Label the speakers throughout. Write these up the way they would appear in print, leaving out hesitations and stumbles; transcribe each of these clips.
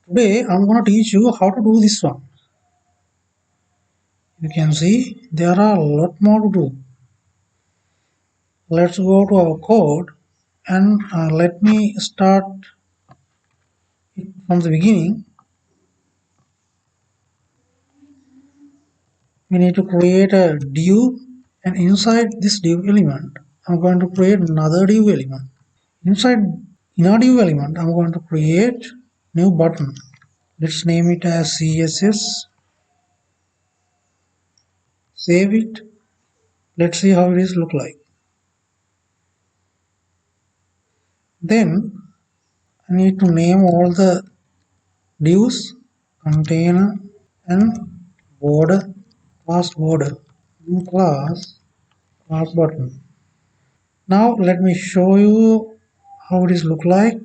Speaker 1: Today I'm going to teach you how to do this one. You can see there are a lot more to do. Let's go to our code and let me start it from the beginning. We need to create a div, and inside this div element I'm going to create another div element. Inside inner div element I'm going to create new button. Let's name it as CSS. Save it. Let's see how it is look like. Then I need to name all the divs, container and border, class border, and class button. Now let me show you how it is look like.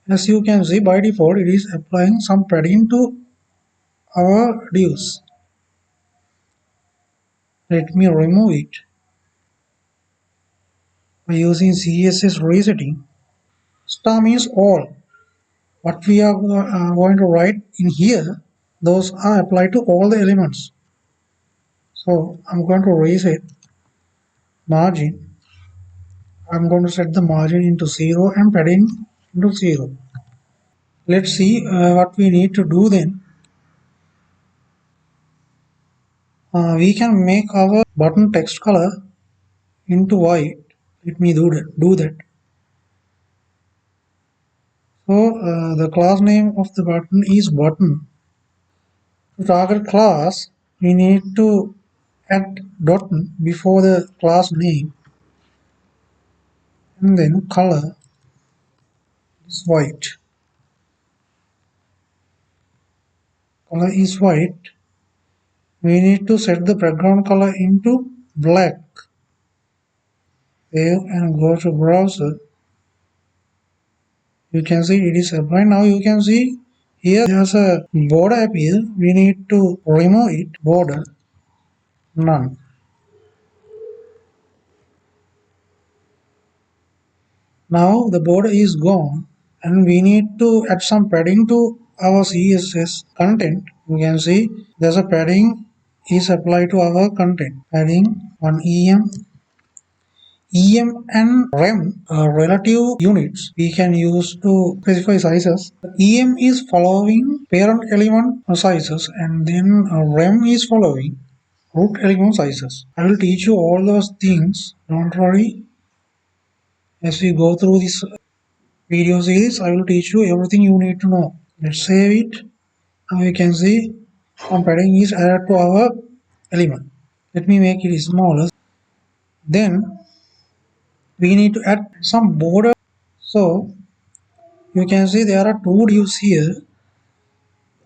Speaker 1: As you can see, by default it is applying some padding to our divs. Let me remove it by using CSS resetting. Star means all. What we are going to write in here, those are applied to all the elements. So I'm going to reset margin. I'm going to set the margin into 0 and padding into 0. Let's see what we need to do then. We can make our button text color into white. Let me do that. So the class name of the button is button. To target class, we need to add dot before the class name, and then color is white. Color is white. We need to set the background color into black. Save and go to browser. You can see it is applied. Now you can see here there's a border appear. We need to remove it. Border none. Now the border is gone and we need to add some padding to our CSS content. You can see there's a padding is applied to our content. Padding on EM and REM are relative units we can use to specify sizes. EM is following parent element sizes and then REM is following root element sizes. I will teach you all those things. Don't worry. As we go through this video series, I will teach you everything you need to know. Let's save it. Now you can see some padding is added to our element. Let me make it smaller. Then we need to add some border. So you can see there are two divs here.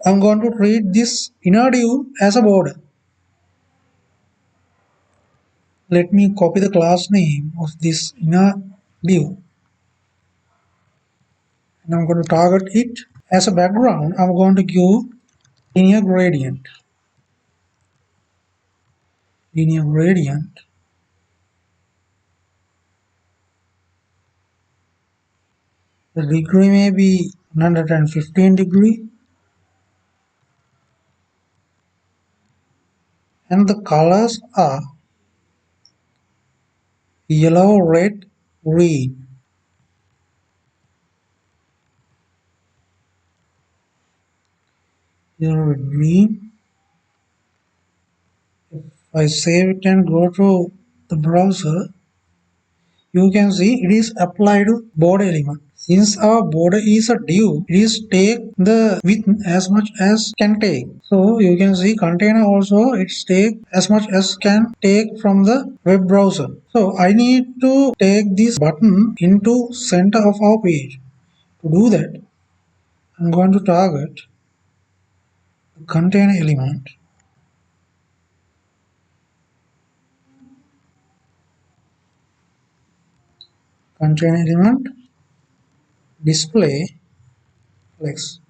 Speaker 1: I'm going to treat this inner div as a border. Let me copy the class name of this inner div and I'm going to target it. As a background, I'm going to give linear gradient. Linear gradient. The degree may be 115 degree and the colors are yellow, red, green. Yellow, red, green. If I save it and go to the browser, you can see it is applied to border element. Since our border is a div, it is take the width as much as can take. So you can see container also it's take as much as can take from the web browser. So I need to take this button into center of our page. To do that, I'm going to target the container element. Container element display flex.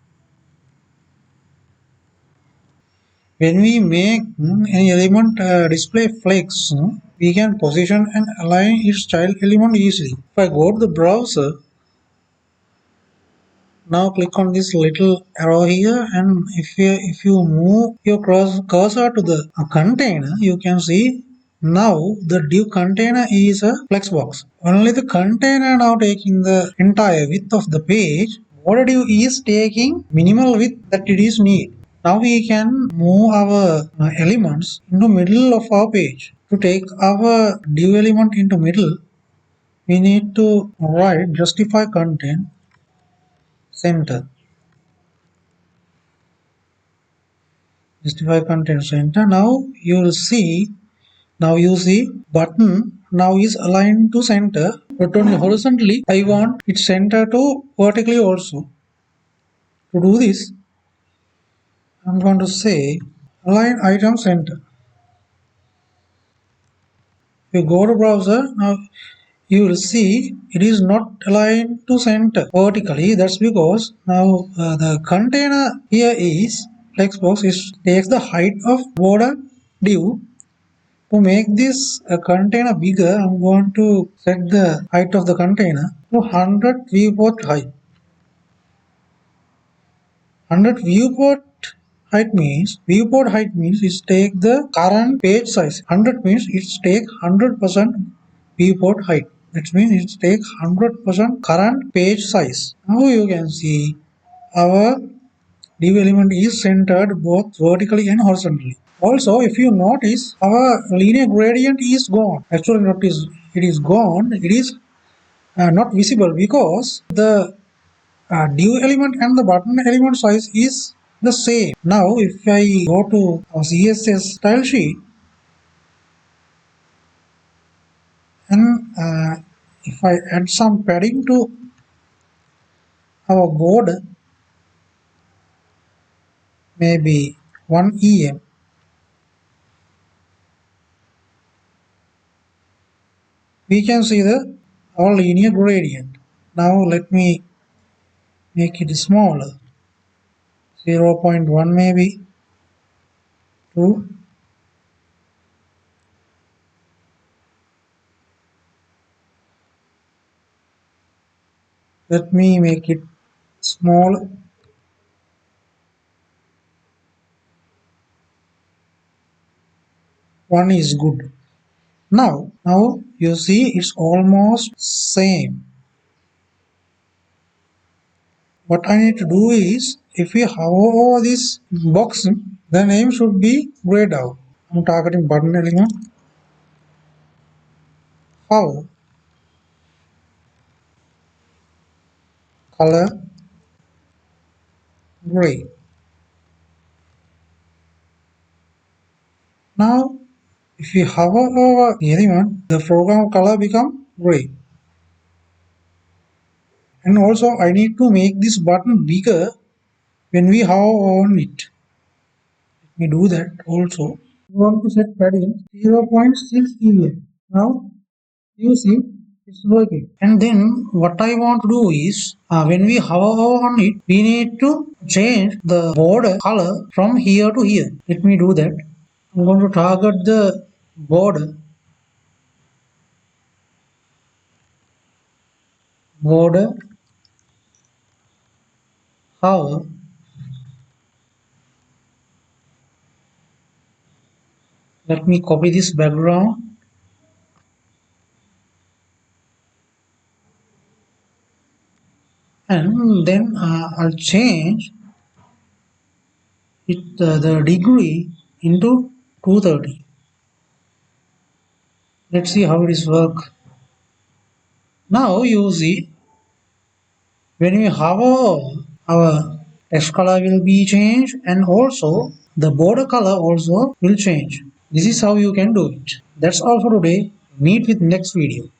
Speaker 1: When we make any element display flex, we can position and align its child element easily. If I go to the browser, Now click on this little arrow here, and if you move your cursor to the container, you can see now the div container is a flexbox. Only the container now taking the entire width of the page. Border div is taking minimal width that it is need. Now we can move our elements into middle of our page. To take our div element into middle, we need to write justify content center. Justify content center. Now you see button now is aligned to center, but only horizontally. I want its center to vertically also. To do this, I'm going to say align item center. If you go to browser, now you will see it is not aligned to center vertically. That's because now the container here is Flexbox takes the height of border div. To make this container bigger, I'm going to set the height of the container to 100 viewport height. 100 viewport height means it take the current page size. 100 means it take 100% viewport height. That means it take 100% current page size. Now you can see our div element is centered both vertically and horizontally. Also, if you notice, our linear gradient is gone. Actually, notice it is gone. It is not visible because the div element and the button element size is the same. Now, if I go to our CSS style sheet and if I add some padding to our border, maybe 1 em, we can see the our linear gradient. Now, let me make it smaller. 0.1 maybe 2. Let me make it small. One is good. Now you see it's almost same. What I need to do is, if we hover over this box, the name should be grayed out. I'm targeting button element. Hover, color, gray. Now, if we hover over the element, the foreground color become gray. And also, I need to make this button bigger when we hover on it. Let me do that also. We want to set padding 0.6 em. Now you see it's working. And then what I want to do is when we hover on it, we need to change the border color from here to here. Let me do that. I'm going to target the border hover. Let me copy this background and then I'll change it the degree into 230. Let's see how it is work. Now you see when we hover, our text color will be changed and also the border color also will change. This is how you can do it. That's all for today. Meet with next video.